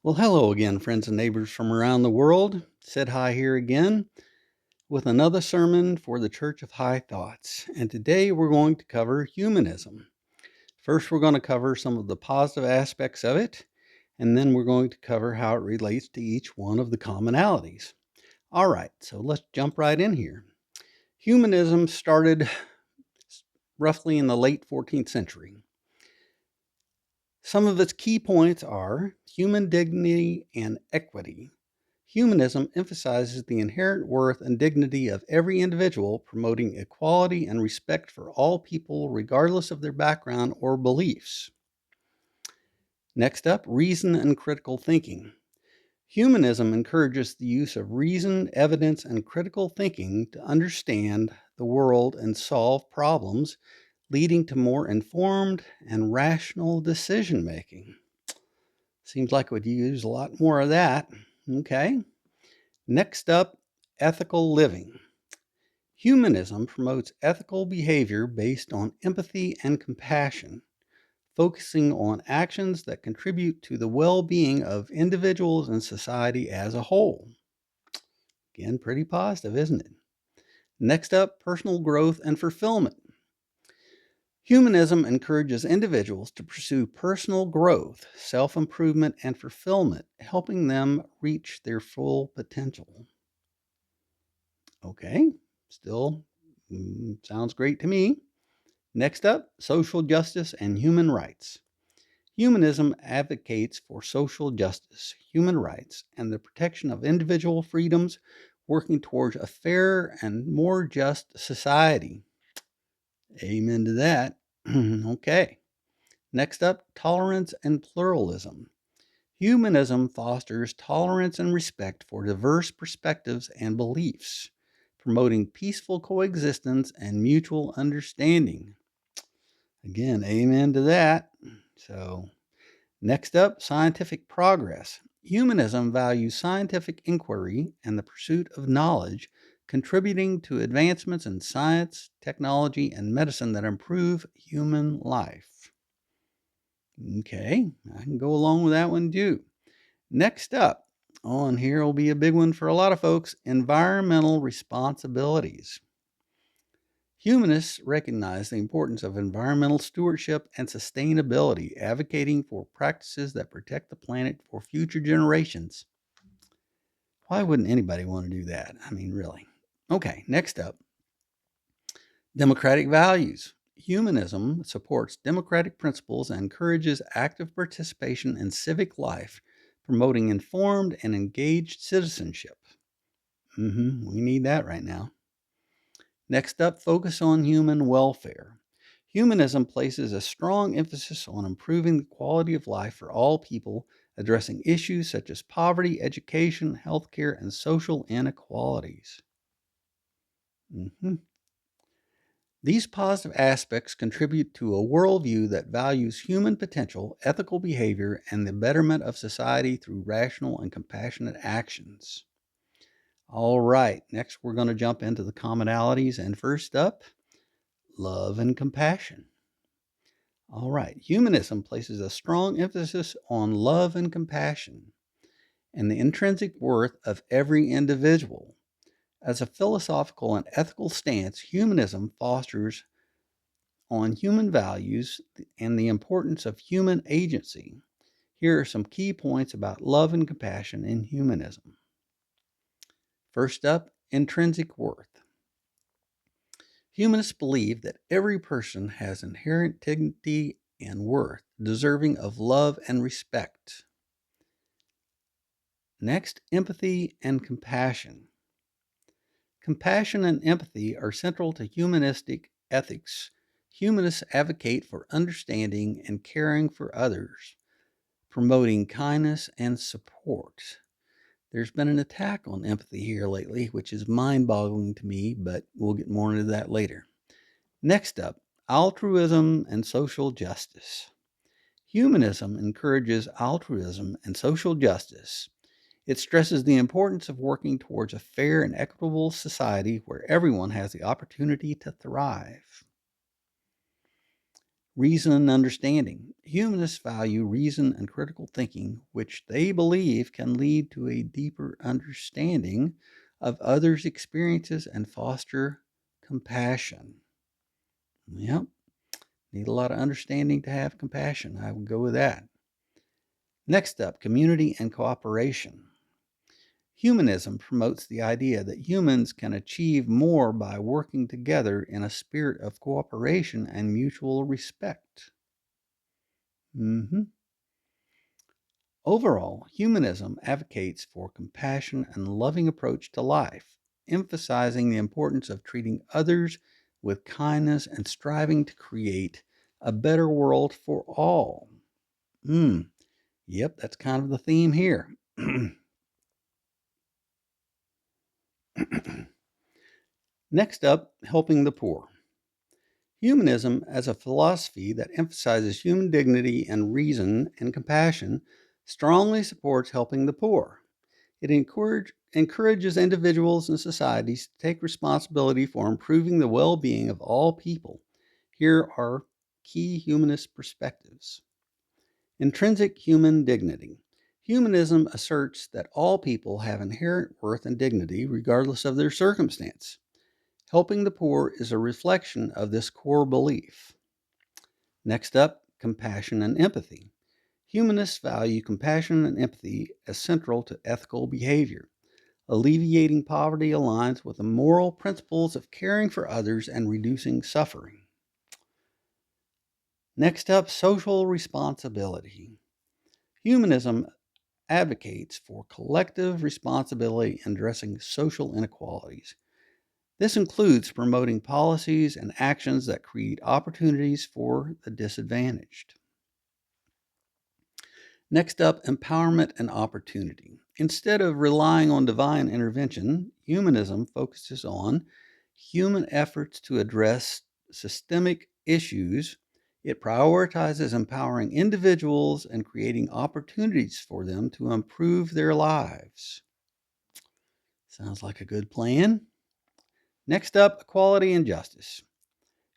Well, hello again, friends and neighbors from around the world. Said hi here again with another sermon for the Church of High Thoughts. And today we're going to cover humanism. First, we're going to cover some of the positive aspects of it, and then we're going to cover how it relates to each one of the commonalities. All right, so let's jump right in here. Humanism started roughly in the late 14th century. Some of its key points are human dignity and equity. Humanism emphasizes the inherent worth and dignity of every individual, promoting equality and respect for all people, regardless of their background or beliefs. Next up, reason and critical thinking. Humanism encourages the use of reason, evidence, and critical thinking to understand the world and solve problems, leading to more informed and rational decision making. Seems like we'd use a lot more of that. Okay. Next up, ethical living. Humanism promotes ethical behavior based on empathy and compassion, focusing on actions that contribute to the well-being of individuals and society as a whole. Again, pretty positive, isn't it? Next up, personal growth and fulfillment. Humanism encourages individuals to pursue personal growth, self-improvement, and fulfillment, helping them reach their full potential. Okay, still sounds great to me. Next up, social justice and human rights. Humanism advocates for social justice, human rights, and the protection of individual freedoms, working towards a fairer and more just society. Amen to that. Okay. Next up, tolerance and pluralism. Humanism fosters tolerance and respect for diverse perspectives and beliefs, promoting peaceful coexistence and mutual understanding. Again, amen to that. So, next up, scientific progress. Humanism values scientific inquiry and the pursuit of knowledge, contributing to advancements in science, technology, and medicine that improve human life. Okay, I can go along with that one too. Next up on here will be a big one for a lot of folks, environmental responsibilities. Humanists recognize the importance of environmental stewardship and sustainability, advocating for practices that protect the planet for future generations. Why wouldn't anybody want to do that? I mean, really. Okay, next up, democratic values. Humanism supports democratic principles and encourages active participation in civic life, promoting informed and engaged citizenship. We need that right now. Next up, focus on human welfare. Humanism places a strong emphasis on improving the quality of life for all people, addressing issues such as poverty, education, healthcare, and social inequalities. These positive aspects contribute to a worldview that values human potential, ethical behavior, and the betterment of society through rational and compassionate actions. All right, next we're going to jump into the commonalities, and first up, love and compassion. All right, humanism places a strong emphasis on love and compassion and the intrinsic worth of every individual. As a philosophical and ethical stance, humanism fosters on human values and the importance of human agency. Here are some key points about love and compassion in humanism. First up, intrinsic worth. Humanists believe that every person has inherent dignity and worth, deserving of love and respect. Next, empathy and compassion. Compassion and empathy are central to humanistic ethics. Humanists advocate for understanding and caring for others, promoting kindness and support. There's been an attack on empathy here lately, which is mind-boggling to me, but we'll get more into that later. Next up, altruism and social justice. Humanism encourages altruism and social justice. It stresses the importance of working towards a fair and equitable society where everyone has the opportunity to thrive. Reason and understanding. Humanists value reason and critical thinking, which they believe can lead to a deeper understanding of others' experiences and foster compassion. Yep, need a lot of understanding to have compassion. I would go with that. Next up, community and cooperation. Humanism promotes the idea that humans can achieve more by working together in a spirit of cooperation and mutual respect. Overall, humanism advocates for compassion and loving approach to life, emphasizing the importance of treating others with kindness and striving to create a better world for all. Yep, that's kind of the theme here. Next up, helping the poor. Humanism, as a philosophy that emphasizes human dignity and reason and compassion, strongly supports helping the poor. It encourages individuals and societies to take responsibility for improving the well being of all people. Here are key humanist perspectives. Intrinsic human dignity. Humanism asserts that all people have inherent worth and dignity regardless of their circumstance. Helping the poor is a reflection of this core belief. Next up, compassion and empathy. Humanists value compassion and empathy as central to ethical behavior. Alleviating poverty aligns with the moral principles of caring for others and reducing suffering. Next up, social responsibility. Humanism advocates for collective responsibility in addressing social inequalities. This includes promoting policies and actions that create opportunities for the disadvantaged. Next up, empowerment and opportunity. Instead of relying on divine intervention, humanism focuses on human efforts to address systemic issues. It prioritizes empowering individuals and creating opportunities for them to improve their lives. Sounds like a good plan. Next up, equality and justice.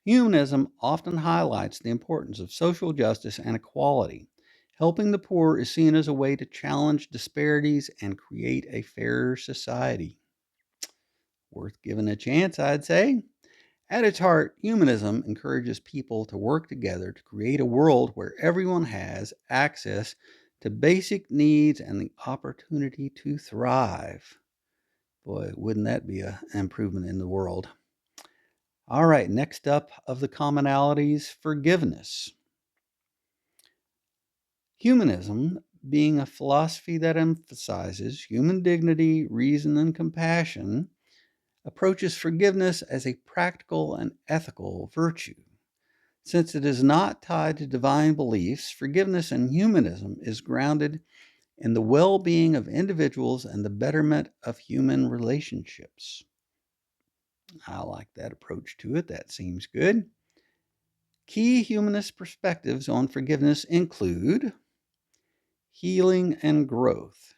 Humanism often highlights the importance of social justice and equality. Helping the poor is seen as a way to challenge disparities and create a fairer society. Worth giving a chance, I'd say. At its heart, humanism encourages people to work together to create a world where everyone has access to basic needs and the opportunity to thrive. Boy, wouldn't that be an improvement in the world? All right, next up of the commonalities, forgiveness. Humanism, being a philosophy that emphasizes human dignity, reason, and compassion, approaches forgiveness as a practical and ethical virtue. Since it is not tied to divine beliefs, forgiveness in humanism is grounded in the well being of individuals and the betterment of human relationships. I like that approach to it. That seems good. Key humanist perspectives on forgiveness include healing and growth.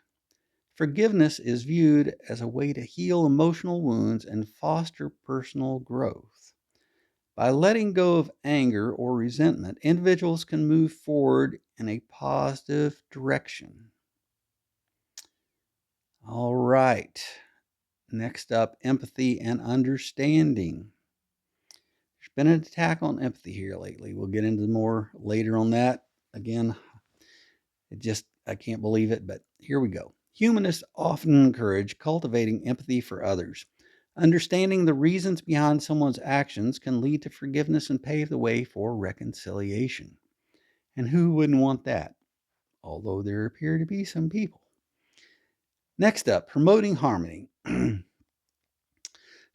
Forgiveness is viewed as a way to heal emotional wounds and foster personal growth. By letting go of anger or resentment, individuals can move forward in a positive direction. All right. Next up, empathy and understanding. There's been an attack on empathy here lately. We'll get into more later on that. Again, I can't believe it, but here we go. Humanists often encourage cultivating empathy for others. Understanding the reasons behind someone's actions can lead to forgiveness and pave the way for reconciliation. And who wouldn't want that? Although there appear to be some people. Next up, promoting harmony.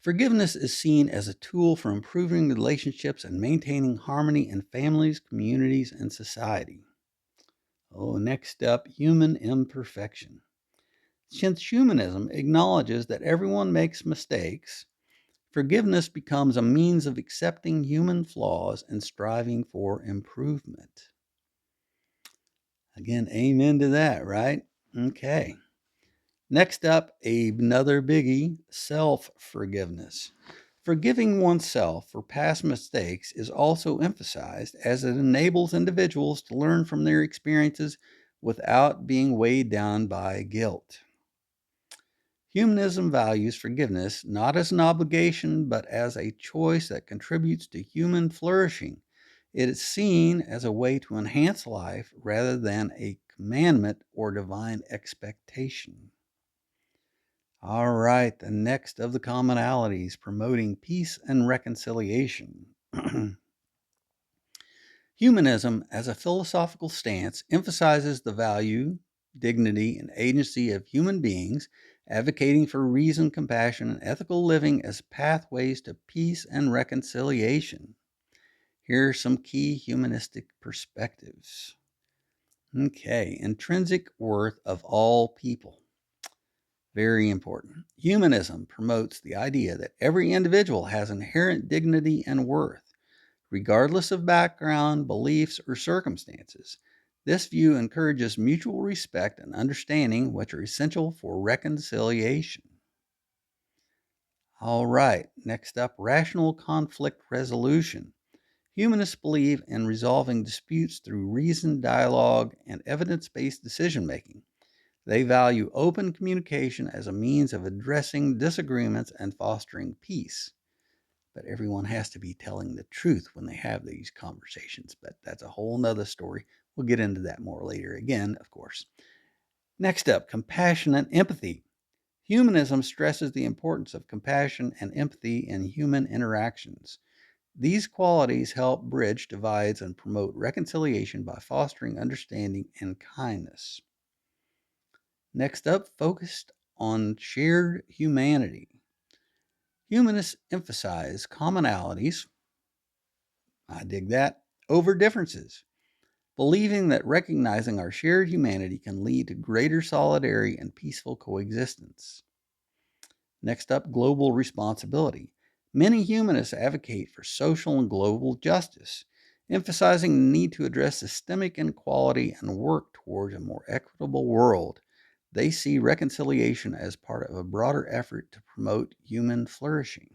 Forgiveness is seen as a tool for improving relationships and maintaining harmony in families, communities, and society. Next up, human imperfection. Since humanism acknowledges that everyone makes mistakes, forgiveness becomes a means of accepting human flaws and striving for improvement. Again, amen to that, right? Okay. Next up, another biggie, self-forgiveness. Forgiving oneself for past mistakes is also emphasized as it enables individuals to learn from their experiences without being weighed down by guilt. Humanism values forgiveness not as an obligation, but as a choice that contributes to human flourishing. It is seen as a way to enhance life rather than a commandment or divine expectation. All right, the next of the commonalities, promoting peace and reconciliation. Humanism, as a philosophical stance, emphasizes the value, dignity, and agency of human beings, advocating for reason, compassion, and ethical living as pathways to peace and reconciliation. Here are some key humanistic perspectives. Okay, intrinsic worth of all people. Very important. Humanism promotes the idea that every individual has inherent dignity and worth, regardless of background, beliefs, or circumstances. This view encourages mutual respect and understanding, which are essential for reconciliation. All right, next up, rational conflict resolution. Humanists believe in resolving disputes through reasoned dialogue and evidence-based decision-making. They value open communication as a means of addressing disagreements and fostering peace. But everyone has to be telling the truth when they have these conversations. But that's a whole nother story. We'll get into that more later again, of course. Next up, compassion and empathy. Humanism stresses the importance of compassion and empathy in human interactions. These qualities help bridge divides and promote reconciliation by fostering understanding and kindness. Next up, focused on shared humanity. Humanists emphasize commonalities, I dig that, over differences, believing that recognizing our shared humanity can lead to greater solidarity and peaceful coexistence. Next up, global responsibility. Many humanists advocate for social and global justice, emphasizing the need to address systemic inequality and work towards a more equitable world. They see reconciliation as part of a broader effort to promote human flourishing.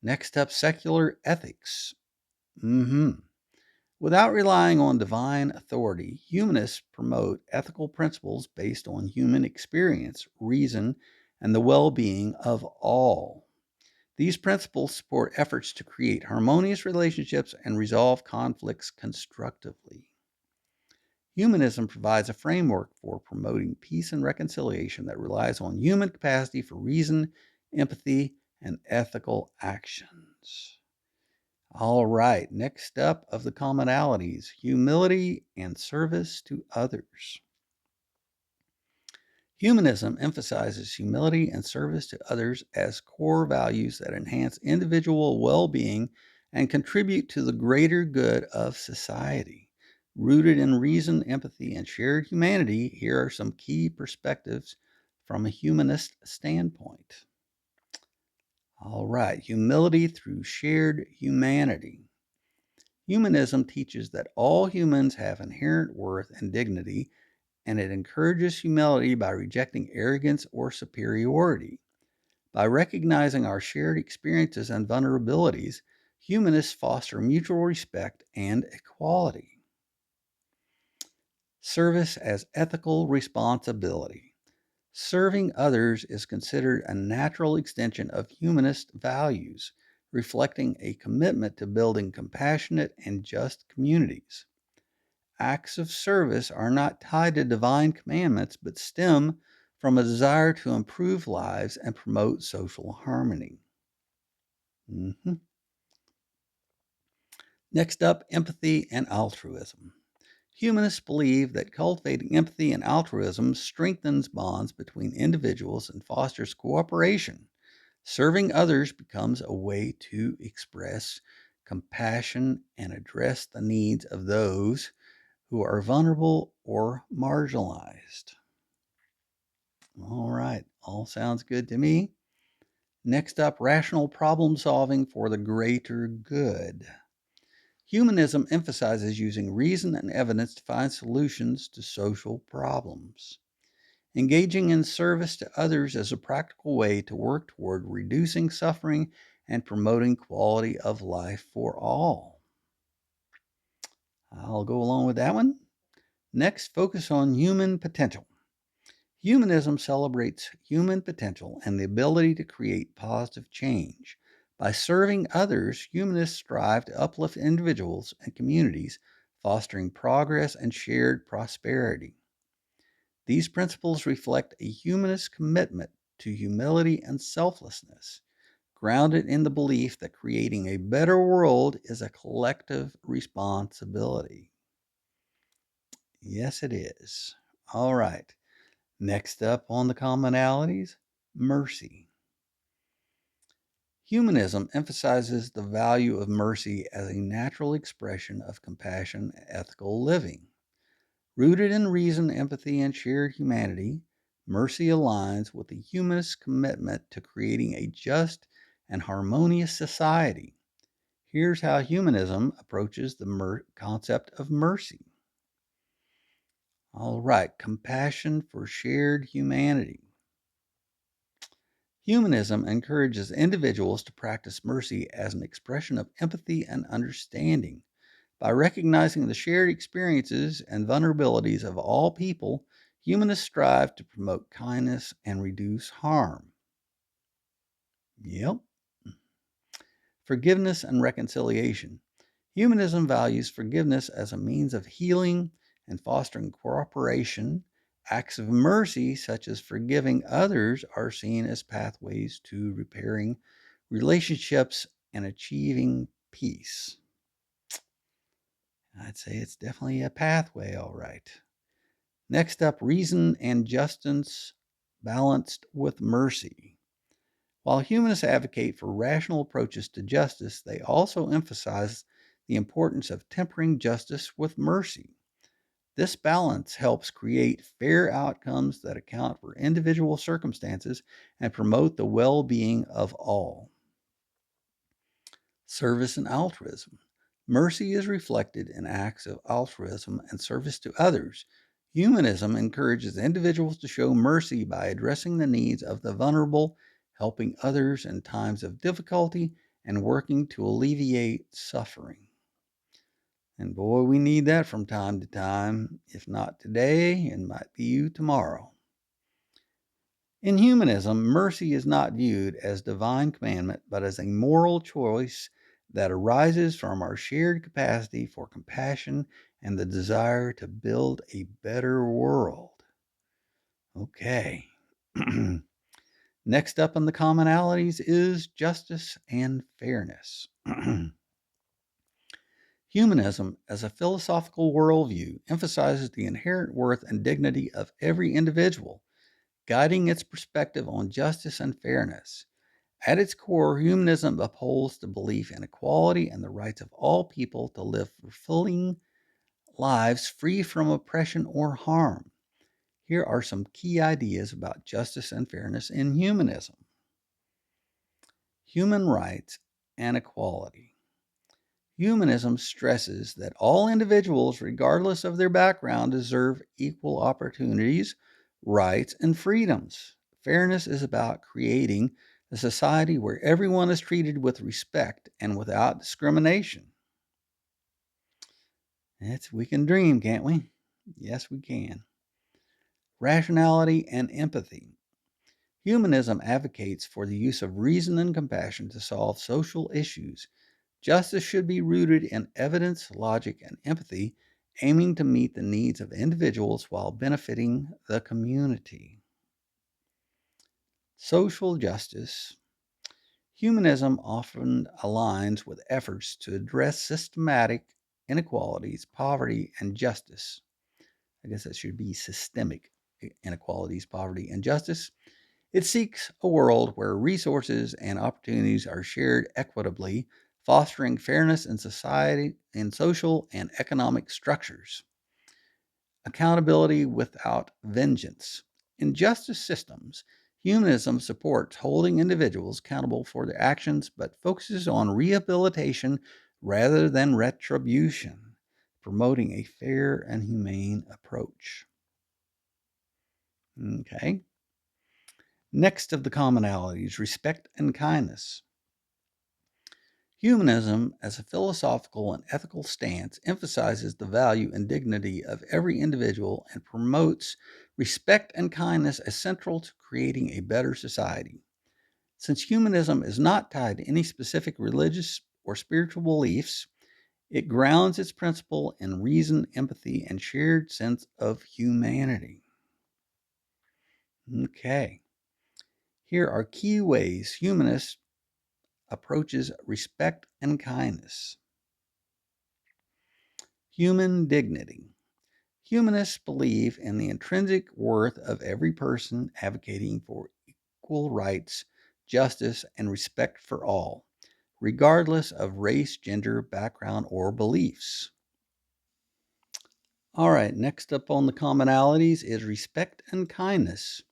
Next up, secular ethics. Without relying on divine authority, humanists promote ethical principles based on human experience, reason, and the well-being of all. These principles support efforts to create harmonious relationships and resolve conflicts constructively. Humanism provides a framework for promoting peace and reconciliation that relies on human capacity for reason, empathy, and ethical actions. All right, next up of the commonalities, humility and service to others. Humanism emphasizes humility and service to others as core values that enhance individual well-being and contribute to the greater good of society. Rooted in reason, empathy, and shared humanity, here are some key perspectives from a humanist standpoint. All right, humility through shared humanity. Humanism teaches that all humans have inherent worth and dignity, and it encourages humility by rejecting arrogance or superiority. By recognizing our shared experiences and vulnerabilities, humanists foster mutual respect and equality. Service as ethical responsibility. Serving others is considered a natural extension of humanist values, reflecting a commitment to building compassionate and just communities. Acts of service are not tied to divine commandments, but stem from a desire to improve lives and promote social harmony. Next up, empathy and altruism. Humanists believe that cultivating empathy and altruism strengthens bonds between individuals and fosters cooperation. Serving others becomes a way to express compassion and address the needs of those who are vulnerable or marginalized. All right, all sounds good to me. Next up, rational problem solving for the greater good. Humanism emphasizes using reason and evidence to find solutions to social problems. engaging in service to others as a practical way to work toward reducing suffering and promoting quality of life for all. I'll go along with that one. Next, focus on human potential. Humanism celebrates human potential and the ability to create positive change. By serving others, humanists strive to uplift individuals and communities, fostering progress and shared prosperity. These principles reflect a humanist commitment to humility and selflessness, grounded in the belief that creating a better world is a collective responsibility. Yes, it is. All right. Next up on the commonalities, mercy. Humanism emphasizes the value of mercy as a natural expression of compassion and ethical living. Rooted in reason, empathy, and shared humanity, mercy aligns with the humanist commitment to creating a just and harmonious society. Here's how humanism approaches the concept of mercy. All right, compassion for shared humanity. Humanism encourages individuals to practice mercy as an expression of empathy and understanding. By recognizing the shared experiences and vulnerabilities of all people, humanists strive to promote kindness and reduce harm. Yep. Forgiveness and reconciliation. Humanism values forgiveness as a means of healing and fostering cooperation. Acts of mercy, such as forgiving others, are seen as pathways to repairing relationships and achieving peace. I'd say it's definitely a pathway, all right. Next up, reason and justice balanced with mercy. While humanists advocate for rational approaches to justice, they also emphasize the importance of tempering justice with mercy. This balance helps create fair outcomes that account for individual circumstances and promote the well-being of all. Service and altruism. Mercy is reflected in acts of altruism and service to others. Humanism encourages individuals to show mercy by addressing the needs of the vulnerable, helping others in times of difficulty, and working to alleviate suffering. And boy, we need that from time to time. If not today, it might be you tomorrow. In humanism, mercy is not viewed as divine commandment, but as a moral choice that arises from our shared capacity for compassion and the desire to build a better world. Okay. Next up on the commonalities is justice and fairness. Humanism, as a philosophical worldview, emphasizes the inherent worth and dignity of every individual, guiding its perspective on justice and fairness. At its core, humanism upholds the belief in equality and the rights of all people to live fulfilling lives free from oppression or harm. Here are some key ideas about justice and fairness in humanism. Human rights and equality. Humanism stresses that all individuals, regardless of their background, deserve equal opportunities, rights, and freedoms. Fairness is about creating a society where everyone is treated with respect and without discrimination. We can dream, can't we? Yes, we can. Rationality and empathy. Humanism advocates for the use of reason and compassion to solve social issues. Justice should be rooted in evidence, logic, and empathy, aiming to meet the needs of individuals while benefiting the community. Social justice. Humanism often aligns with efforts to address systematic inequalities, poverty, and justice. I guess that should be systemic inequalities, poverty, and justice. It seeks a world where resources and opportunities are shared equitably, fostering fairness in society, in social and economic structures. Accountability without vengeance. In justice systems, humanism supports holding individuals accountable for their actions, but focuses on rehabilitation rather than retribution, promoting a fair and humane approach. Okay. Next of the commonalities, respect and kindness. Humanism, as a philosophical and ethical stance, emphasizes the value and dignity of every individual and promotes respect and kindness as central to creating a better society. Since humanism is not tied to any specific religious or spiritual beliefs, it grounds its principle in reason, empathy, and shared sense of humanity. Okay. Here are key ways humanist approaches respect and kindness. Human dignity. Humanists believe in the intrinsic worth of every person, advocating for equal rights, justice, and respect for all, regardless of race, gender, background, or beliefs. All right, next up on the commonalities is respect and kindness.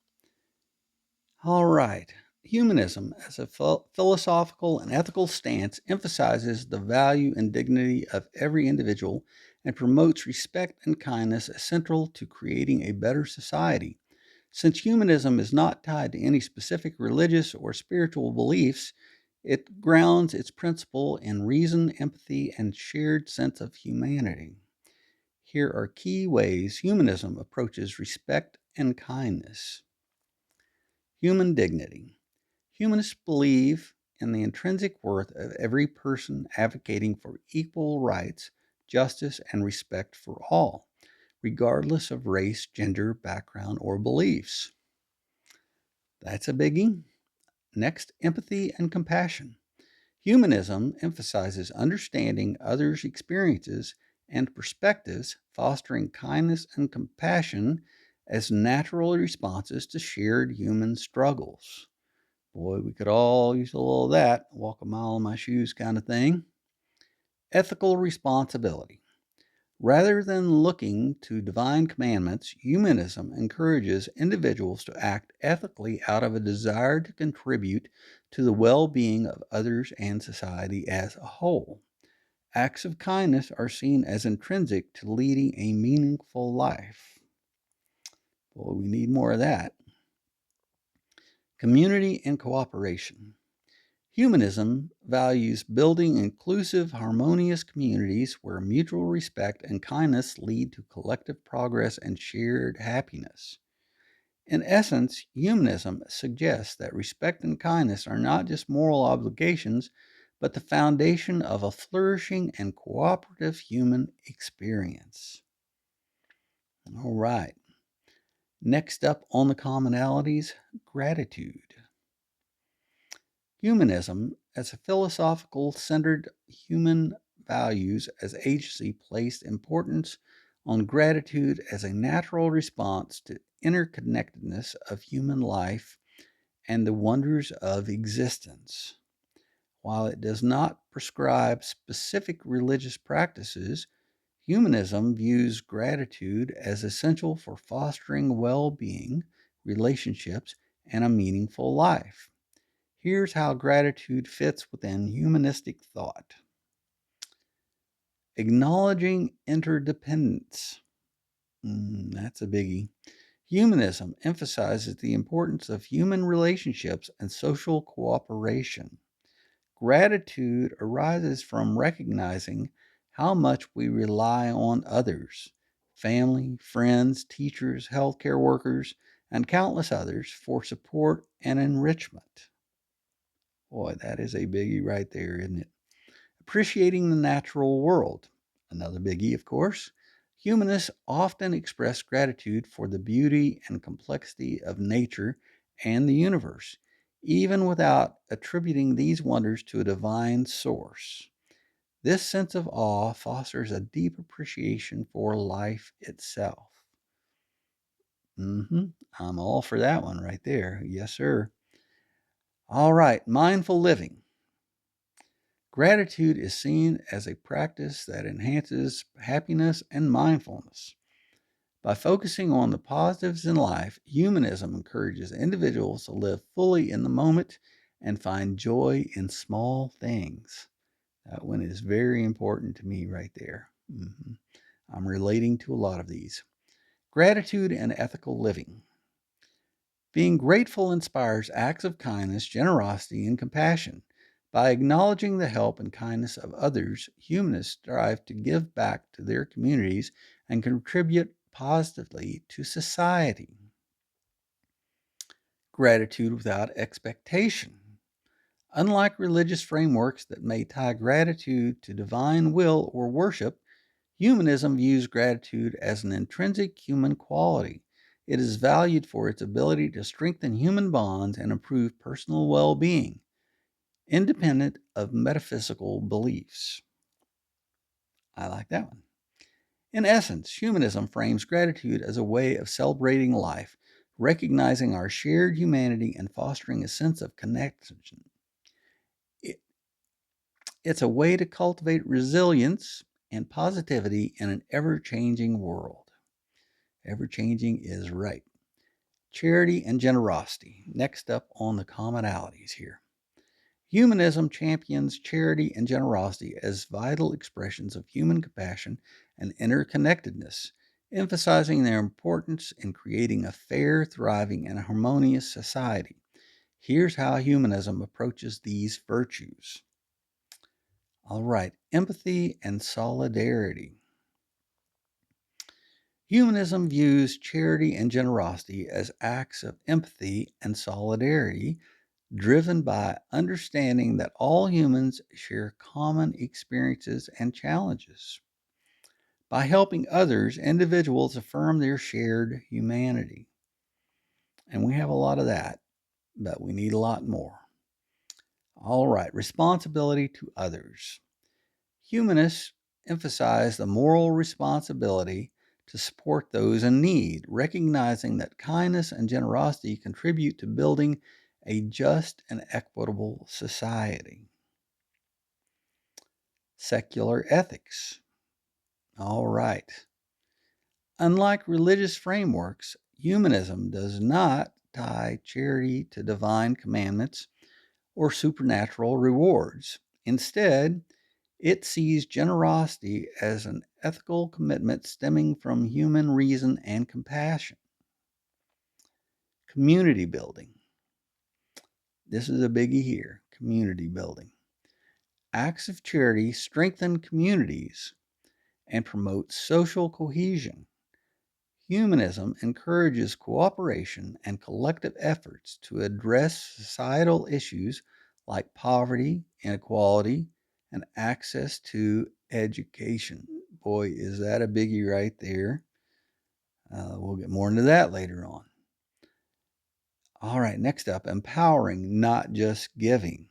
All right. Humanism, as a philosophical and ethical stance, emphasizes the value and dignity of every individual and promotes respect and kindness as central to creating a better society. Since humanism is not tied to any specific religious or spiritual beliefs, it grounds its principle in reason, empathy, and shared sense of humanity. Here are key ways humanism approaches respect and kindness. Human dignity. Humanists believe in the intrinsic worth of every person, advocating for equal rights, justice, and respect for all, regardless of race, gender, background, or beliefs. That's a biggie. Next, empathy and compassion. Humanism emphasizes understanding others' experiences and perspectives, fostering kindness and compassion as natural responses to shared human struggles. Boy, we could all use a little of that, walk a mile in my shoes kind of thing. Ethical responsibility. Rather than looking to divine commandments, humanism encourages individuals to act ethically out of a desire to contribute to the well being of others and society as a whole. Acts of kindness are seen as intrinsic to leading a meaningful life. Boy, we need more of that. Community and cooperation. Humanism values building inclusive, harmonious communities where mutual respect and kindness lead to collective progress and shared happiness. In essence, humanism suggests that respect and kindness are not just moral obligations, but the foundation of a flourishing and cooperative human experience. All right. Next up on the commonalities, gratitude. Humanism, as a philosophical centered human values as agency, placed importance on gratitude as a natural response to interconnectedness of human life and the wonders of existence. While it does not prescribe specific religious practices, humanism views gratitude as essential for fostering well being, relationships, and a meaningful life. Here's how gratitude fits within humanistic thought. Acknowledging interdependence. That's a biggie. Humanism emphasizes the importance of human relationships and social cooperation. Gratitude arises from recognizing how much we rely on others, family, friends, teachers, healthcare workers, and countless others for support and enrichment. Boy, that is a biggie right there, isn't it? Appreciating the natural world. Another biggie, of course. Humanists often express gratitude for the beauty and complexity of nature and the universe, even without attributing these wonders to a divine source. This sense of awe fosters a deep appreciation for life itself. I'm all for that one right there. Yes, sir. All right, mindful living. Gratitude is seen as a practice that enhances happiness and mindfulness. By focusing on the positives in life, humanism encourages individuals to live fully in the moment and find joy in small things. That one is very important to me right there. I'm relating to a lot of these. Gratitude and ethical living. Being grateful inspires acts of kindness, generosity, and compassion. By acknowledging the help and kindness of others, humanists strive to give back to their communities and contribute positively to society. Gratitude without expectation. Unlike religious frameworks that may tie gratitude to divine will or worship, humanism views gratitude as an intrinsic human quality. It is valued for its ability to strengthen human bonds and improve personal well being, independent of metaphysical beliefs. I like that one. In essence, humanism frames gratitude as a way of celebrating life, recognizing our shared humanity and fostering a sense of connection. It's a way to cultivate resilience and positivity in an ever changing world. Ever changing is right. Charity and generosity. Next up on the commonalities here. Humanism champions charity and generosity as vital expressions of human compassion and interconnectedness, emphasizing their importance in creating a fair, thriving, and harmonious society. Here's how humanism approaches these virtues. All right, empathy and solidarity. Humanism views charity and generosity as acts of empathy and solidarity driven by understanding that all humans share common experiences and challenges. By helping others, individuals affirm their shared humanity. And we have a lot of that, but we need a lot more. All right, responsibility to others. Humanists emphasize the moral responsibility to support those in need, recognizing that kindness and generosity contribute to building a just and equitable society. Secular ethics. All right. Unlike religious frameworks, humanism does not tie charity to divine commandments or supernatural rewards. Instead, it sees generosity as an ethical commitment stemming from human reason and compassion. Community building. This is a biggie here. Community building. Acts of charity strengthen communities and promote social cohesion. Humanism encourages cooperation and collective efforts to address societal issues like poverty, inequality, and access to education. Boy, is that a biggie right there. We'll get more into that later on. All right, next up, empowering, not just giving.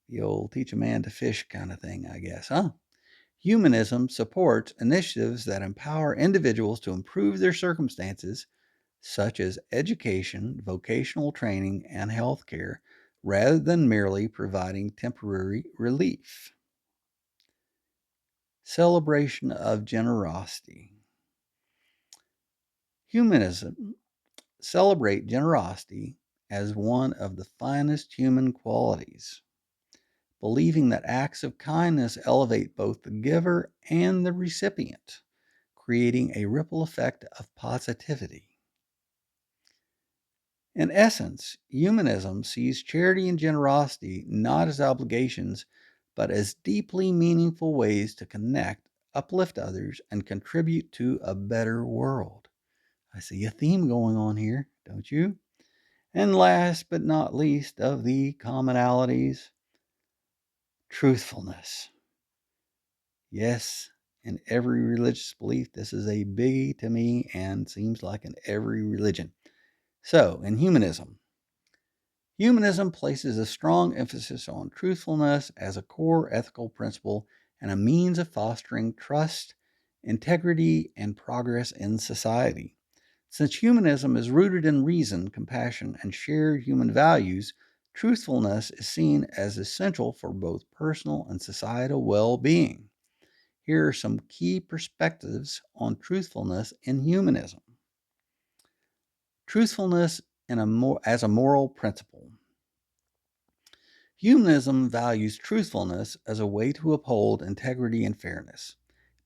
The old teach a man to fish kind of thing, I guess, huh? Humanism supports initiatives that empower individuals to improve their circumstances, such as education, vocational training, and healthcare, rather than merely providing temporary relief. Celebration of generosity. Humanism celebrates generosity as one of the finest human qualities, believing that acts of kindness elevate both the giver and the recipient, creating a ripple effect of positivity. In essence, humanism sees charity and generosity not as obligations, but as deeply meaningful ways to connect, uplift others, and contribute to a better world. I see a theme going on here, don't you? And last but not least of the commonalities, truthfulness. Yes, in every religious belief, this is a biggie to me and seems like in every religion. So, in humanism places a strong emphasis on truthfulness as a core ethical principle and a means of fostering trust, integrity, and progress in society. Since humanism is rooted in reason, compassion, and shared human values, truthfulness is seen as essential for both personal and societal well being. Here are some key perspectives on truthfulness in humanism. Truthfulness as a moral principle. Humanism values truthfulness as a way to uphold integrity and fairness.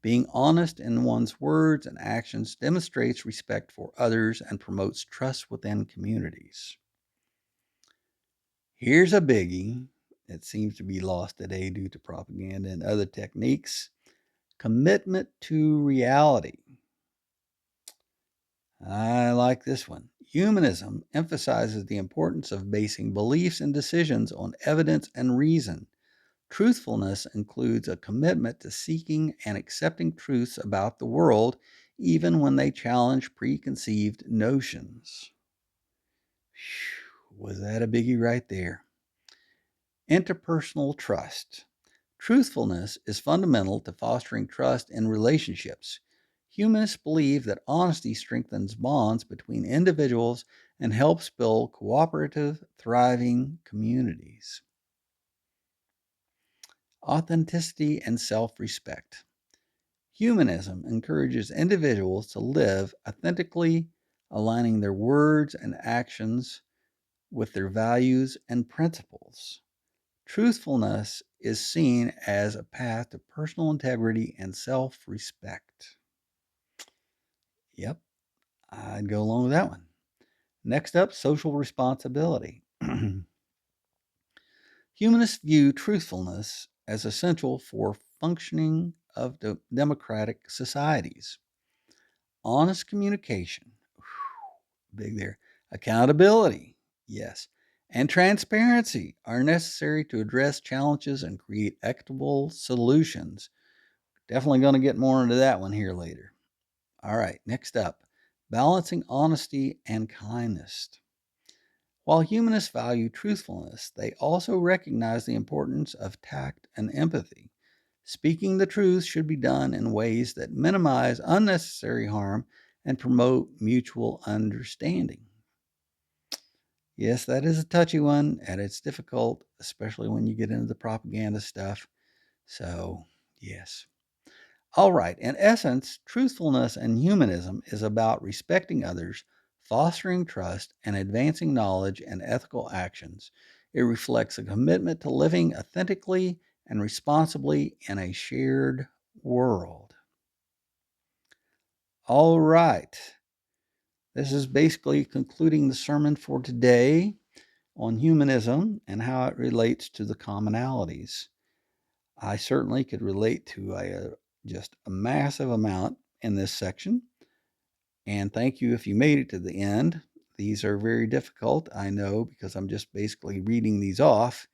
Being honest in one's words and actions demonstrates respect for others and promotes trust within communities. Here's a biggie that seems to be lost today due to propaganda and other techniques. Commitment to reality. I like this one. Humanism emphasizes the importance of basing beliefs and decisions on evidence and reason. Truthfulness includes a commitment to seeking and accepting truths about the world, even when they challenge preconceived notions. Whew, was that a biggie right there? Interpersonal trust. Truthfulness is fundamental to fostering trust in relationships. Humanists believe that honesty strengthens bonds between individuals and helps build cooperative, thriving communities. Authenticity and self-respect. Humanism encourages individuals to live authentically, aligning their words and actions with their values and principles. Truthfulness is seen as a path to personal integrity and self-respect. Yep, I'd go along with that one. Next up, social responsibility. Humanists view truthfulness as essential for functioning of democratic societies. Honest communication, big there. Accountability, yes, and transparency are necessary to address challenges and create equitable solutions. Definitely going to get more into that one here later. All right, next up, balancing honesty and kindness. While humanists value truthfulness, they also recognize the importance of tact and empathy. Speaking the truth should be done in ways that minimize unnecessary harm and promote mutual understanding. Yes, that is a touchy one, and it's difficult, especially when you get into the propaganda stuff. So, yes. All right, in essence, truthfulness and humanism is about respecting others, fostering trust, and advancing knowledge and ethical actions. It reflects a commitment to living authentically and responsibly in a shared world. All right, this is basically concluding the sermon for today on humanism and how it relates to the commonalities. I certainly could relate to just a massive amount in this section. And thank you if you made it to the end. These are very difficult, I know, because I'm just basically reading these off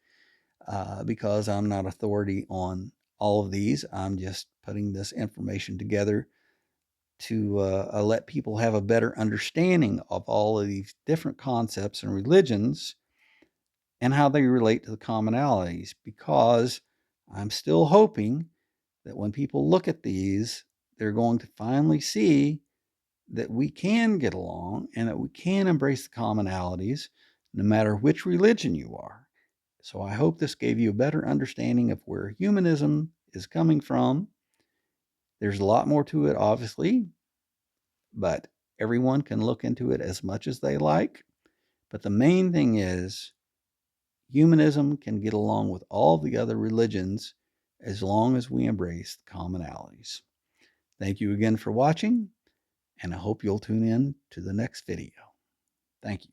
because I'm not authority on all of these. I'm just putting this information together to let people have a better understanding of all of these different concepts and religions and how they relate to the commonalities, because I'm still hoping that when people look at these, they're going to finally see that we can get along and that we can embrace the commonalities no matter which religion you are. So I hope this gave you a better understanding of where humanism is coming from. There's a lot more to it, obviously, but everyone can look into it as much as they like. But the main thing is humanism can get along with all the other religions as long as we embrace the commonalities. Thank you again for watching, and I hope you'll tune in to the next video. Thank you.